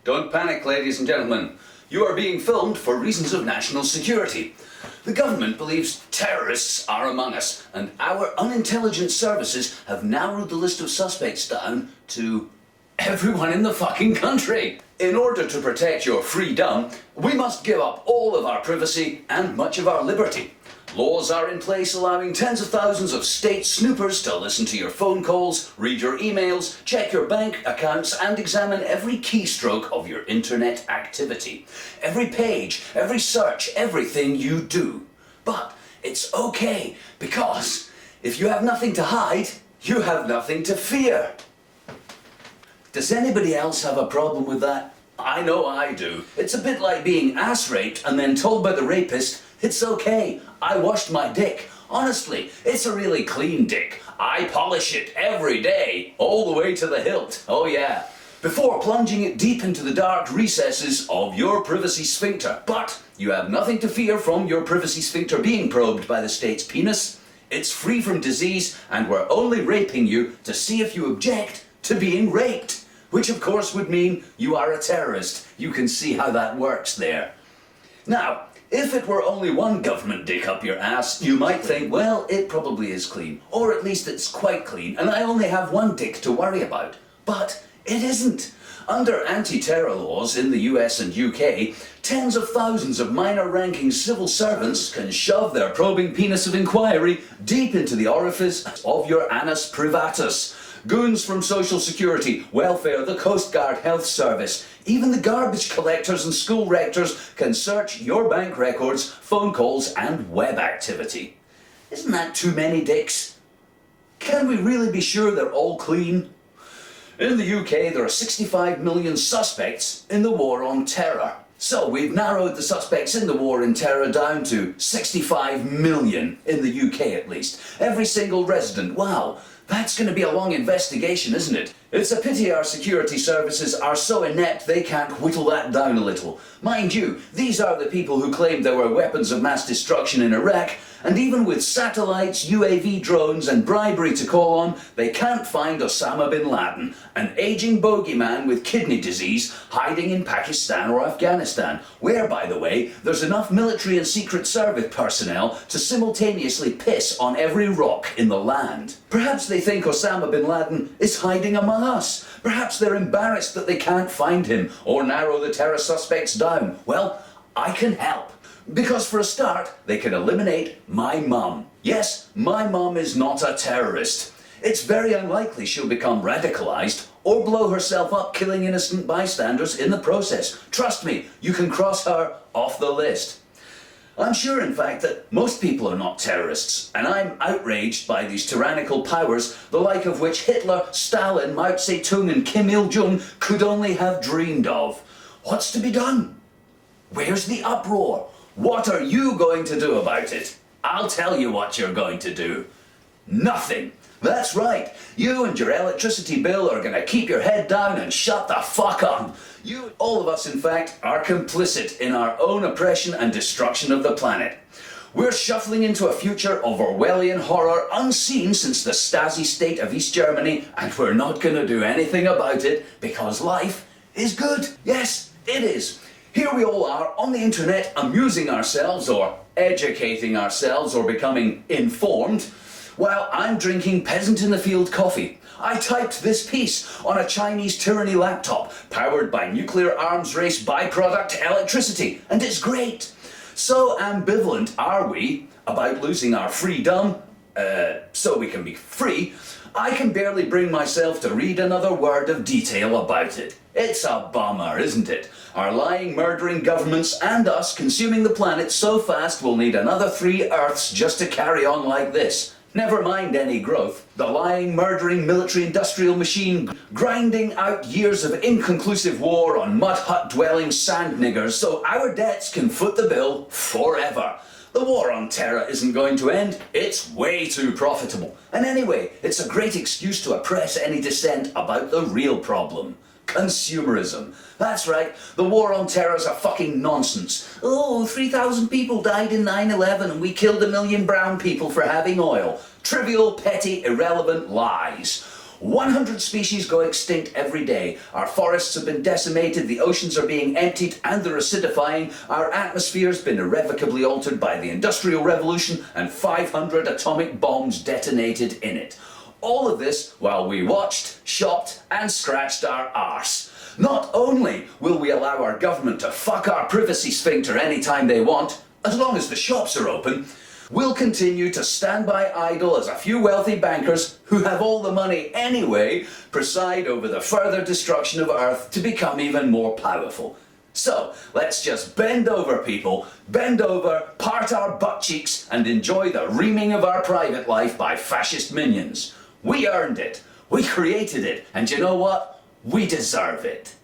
Don't panic, ladies and gentlemen. You are being filmed for reasons of national security. The government believes terrorists are among us, and our unintelligent services have narrowed the list of suspects down to everyone in the fucking country. In order to protect your freedom, we must give up all of our privacy and much of our liberty. Laws are in place allowing tens of thousands of state snoopers to listen to your phone calls, read your emails, check your bank accounts, and examine every keystroke of your internet activity. Every page, every search, everything you do. But it's okay, because if you have nothing to hide, you have nothing to fear. Does anybody else have a problem with that? I know I do. It's a bit like being ass raped and then told by the rapist, it's okay, I washed my dick. Honestly, it's a really clean dick. I polish it every day, all the way to the hilt. Oh yeah. Before plunging it deep into the dark recesses of your privacy sphincter. But you have nothing to fear from your privacy sphincter being probed by the state's penis. It's free from disease, and we're only raping you to see if you object to being raped. Which of course would mean you are a terrorist. You can see how that works there. Now, if it were only one government dick up your ass, you might think, well, it probably is clean. Or at least it's quite clean, and I only have one dick to worry about. But it isn't. Under anti-terror laws in the US and UK, tens of thousands of minor-ranking civil servants can shove their probing penis of inquiry deep into the orifice of your anus privatus. Goons from Social Security, Welfare, the Coast Guard, Health Service, even the garbage collectors and school rectors can search your bank records, phone calls, and web activity. Isn't that too many dicks? Can we really be sure they're all clean? In the UK, there are 65 million suspects in the war on terror. So we've narrowed the suspects in the war on terror down to 65 million in the UK at least. Every single resident. Wow. That's going to be a long investigation, isn't it? It's a pity our security services are so inept they can't whittle that down a little. Mind you, these are the people who claimed there were weapons of mass destruction in Iraq, and even with satellites, UAV drones and bribery to call on, they can't find Osama bin Laden, an aging bogeyman with kidney disease hiding in Pakistan or Afghanistan, where, by the way, there's enough military and Secret Service personnel to simultaneously piss on every rock in the land. Perhaps they think Osama bin Laden is hiding among us. Perhaps they're embarrassed that they can't find him or narrow the terror suspects down. Well, I can help. Because for a start, they can eliminate my mum. Yes, my mum is not a terrorist. It's very unlikely she'll become radicalized or blow herself up killing innocent bystanders in the process. Trust me, you can cross her off the list. I'm sure, in fact, that most people are not terrorists, and I'm outraged by these tyrannical powers, the like of which Hitler, Stalin, Mao Zedong and Kim Il-jung could only have dreamed of. What's to be done? Where's the uproar? What are you going to do about it? I'll tell you what you're going to do. Nothing. That's right. You and your electricity bill are going to keep your head down and shut the fuck up. You, all of us in fact, are complicit in our own oppression and destruction of the planet. We're shuffling into a future of Orwellian horror unseen since the Stasi state of East Germany, and we're not going to do anything about it because life is good. Yes, it is. Here we all are on the internet amusing ourselves or educating ourselves or becoming informed while I'm drinking peasant-in-the-field coffee. I typed this piece on a Chinese tyranny laptop powered by nuclear arms race byproduct electricity, and it's great. So ambivalent are we about losing our freedom, so we can be free, I can barely bring myself to read another word of detail about it. It's a bummer, isn't it? Our lying, murdering governments and us consuming the planet so fast we'll need another 3 Earths just to carry on like this. Never mind any growth. The lying, murdering military-industrial machine grinding out years of inconclusive war on mud hut-dwelling sand niggers so our debts can foot the bill forever. The war on terror isn't going to end. It's way too profitable. And anyway, it's a great excuse to oppress any dissent about the real problem. Consumerism. That's right, the war on terror is a fucking nonsense. Oh, 3,000 people died in 9/11 and we killed 1 million brown people for having oil. Trivial, petty, irrelevant lies. 100 species go extinct every day. Our forests have been decimated, the oceans are being emptied and they're acidifying. Our atmosphere's been irrevocably altered by the Industrial Revolution and 500 atomic bombs detonated in it. All of this while we watched, shopped and scratched our arse. Not only will we allow our government to fuck our privacy sphincter anytime they want, as long as the shops are open, we'll continue to stand by idle as a few wealthy bankers, who have all the money anyway, preside over the further destruction of Earth to become even more powerful. So, let's just bend over, people. Bend over, part our butt cheeks, and enjoy the reaming of our private life by fascist minions. We earned it. We created it. And you know what? We deserve it.